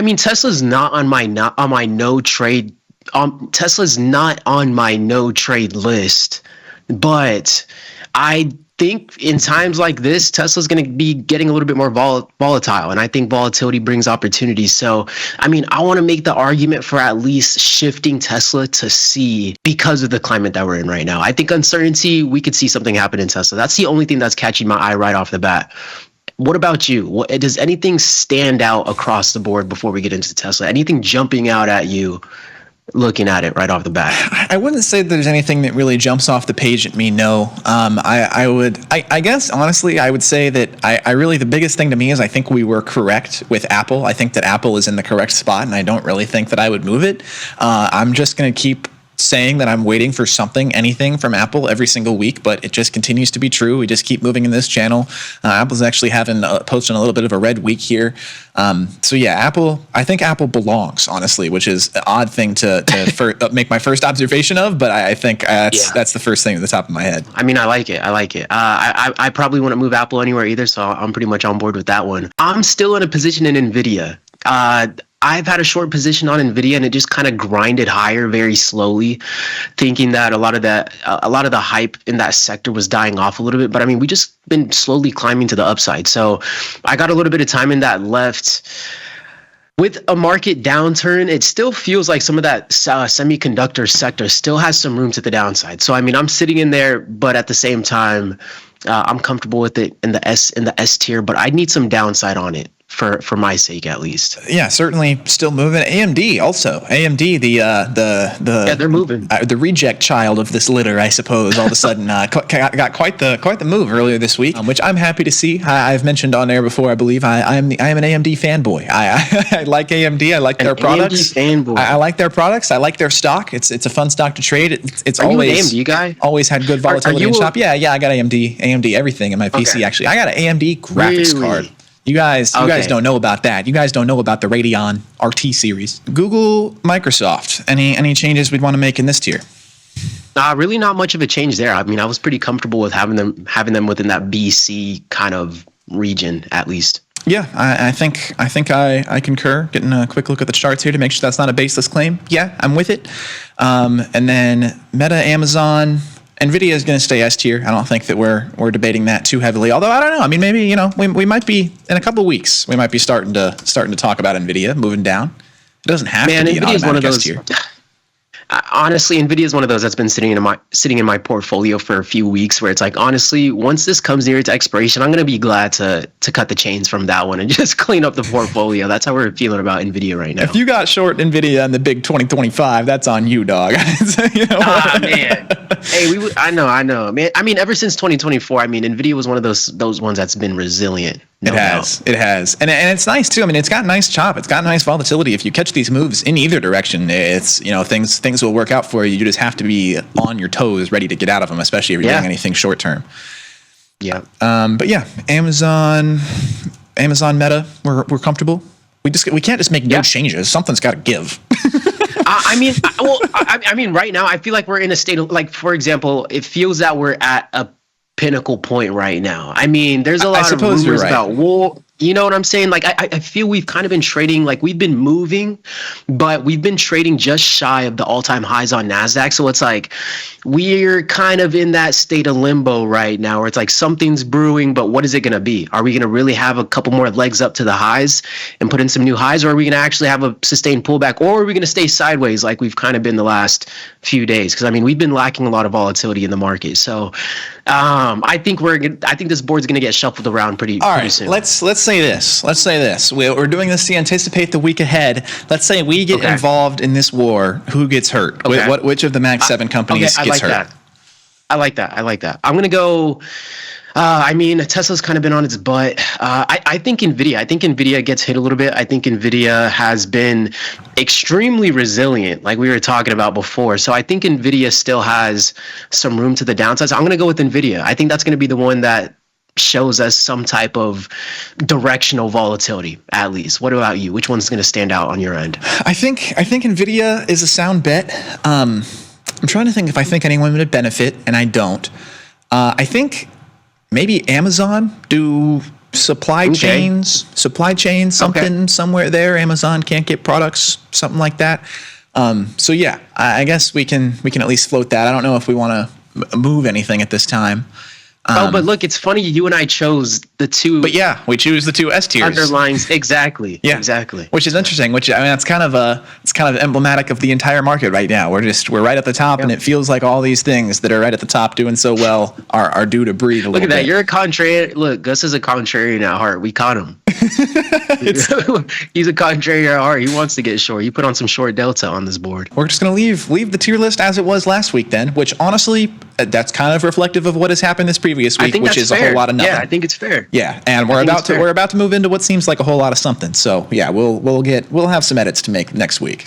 I mean, Tesla's not on my no trade. Tesla's not on my no trade list, but I think in times like this, Tesla's going to be getting a little bit more volatile, and I think volatility brings opportunity. So, I mean, I want to make the argument for at least shifting Tesla to C because of the climate that we're in right now. I think uncertainty, we could see something happen in Tesla. That's the only thing that's catching my eye right off the bat. What about you? Does anything stand out across the board before we get into Tesla? Anything jumping out at you looking at it right off the bat? I wouldn't say that there's anything that really jumps off the page at me, no. I guess, honestly, I would say that I really, the biggest thing to me is I think we were correct with Apple. I think that Apple is in the correct spot, and I don't really think that I would move it. I'm just going to keep saying that I'm waiting for anything from Apple every single week, but it just continues to be true. We just keep moving in this channel. Apple's actually posting a little bit of a red week here. So yeah, Apple, I think Apple belongs, honestly, which is an odd thing to make my first observation of, but I think that's the first thing at the top of my head. I mean, I like it. I probably wouldn't move Apple anywhere either, so I'm pretty much on board with that one. I'm still in a position in NVIDIA. I've had a short position on NVIDIA, and it just kind of grinded higher very slowly, thinking that a lot of the hype in that sector was dying off a little bit. But I mean, we just been slowly climbing to the upside. So I got a little bit of time in that left. With a market downturn, it still feels like some of that semiconductor sector still has some room to the downside. So I mean, I'm sitting in there, but at the same time, I'm comfortable with it in the S tier. But I need some downside on it. For my sake, at least. Yeah, certainly still moving. AMD also. AMD, yeah, they're moving. The reject child of this litter, I suppose. All of a sudden, got quite the move earlier this week, which I'm happy to see. I've mentioned on air before. I believe I am an AMD fanboy. I like AMD. I like their products. AMD fanboy. I like their products. I like their stock. It's a fun stock to trade. It's Are always you an AMD guy? Always had good volatility in shop. Yeah, I got AMD everything in my PC. Okay. Actually, I got an AMD graphics card. You guys don't know about that. You guys don't know about the Radeon RT series. Google, Microsoft. Any changes we'd want to make in this tier? Really not much of a change there. I mean, I was pretty comfortable with having them within that BC kind of region, at least. Yeah, I think I concur. Getting a quick look at the charts here to make sure that's not a baseless claim. Yeah, I'm with it. And then Meta, Amazon. NVIDIA is going to stay S tier. I don't think that we're debating that too heavily. Although I don't know. I mean, maybe we might be in a couple of weeks. We might be starting to talk about NVIDIA moving down. It doesn't have to be an automatic S tier. Honestly, NVIDIA is one of those that's been sitting in my portfolio for a few weeks, where it's like, honestly, once this comes near to expiration, I'm going to be glad to cut the chains from that one and just clean up the portfolio. That's how we're feeling about NVIDIA right now. If you got short NVIDIA in the big 2025, that's on you, dog. Man. Hey, I know, man. I mean, ever since 2024, I mean, NVIDIA was one of those ones that's been resilient. It has, and it's nice too. I mean, it's got nice chop. It's got nice volatility. If you catch these moves in either direction, it's things will work out for you. You just have to be on your toes, ready to get out of them, especially if you're doing anything short term. Yeah. But yeah, Amazon, Meta, we're comfortable. We can't just make no changes. Something's got to give. I mean, right now I feel like we're in a state of, like, for example, it feels that we're at a pinnacle point right now. I mean, there's a lot of rumors about war. You know what I'm saying? Like, I feel we've kind of been trading, like, we've been moving, but we've been trading just shy of the all-time highs on NASDAQ. So it's like we're kind of in that state of limbo right now, where it's like something's brewing, but what is it going to be? Are we going to really have a couple more legs up to the highs and put in some new highs, or are we going to actually have a sustained pullback, or are we going to stay sideways like we've kind of been the last few days? Because I mean, we've been lacking a lot of volatility in the market. So I think this board's going to get shuffled around pretty soon. Let's say this. We're doing this to anticipate the week ahead. Let's say we get involved in this war. Who gets hurt? Okay. Which of the Mag 7 companies gets hurt? I like that. I'm going to go. I mean, Tesla's kind of been on its butt. I think NVIDIA gets hit a little bit. I think NVIDIA has been extremely resilient, like we were talking about before. So I think NVIDIA still has some room to the downside. So I'm going to go with NVIDIA. I think that's going to be the one that shows us some type of directional volatility, at least. What about you? Which one's going to stand out on your end? I think NVIDIA is a sound bet. I'm trying to think if I think anyone would benefit, and I don't. I think maybe Amazon do supply chains, something somewhere there. Amazon can't get products, something like that. So yeah, I guess we can at least float that. I don't know if we want to move anything at this time. But look, it's funny you and I chose the two. But yeah, we choose the two S tiers. Underlines exactly. Yeah, exactly. Which is interesting. Which, I mean, it's kind of emblematic of the entire market right now. We're right at the top, and it feels like all these things that are right at the top doing so well are due to breathe a little bit. Look at that. You're a contrarian. Look, Gus is a contrarian at heart. We caught him. He's a contrarian at heart. He wants to get short. You put on some short delta on this board. We're just gonna leave the tier list as it was last week then, which honestly, that's kind of reflective of what has happened this previous week, which is fair. A whole lot of nothing. Yeah, I think it's fair. Yeah, and we're about to move into what seems like a whole lot of something. So yeah, we'll have some edits to make next week.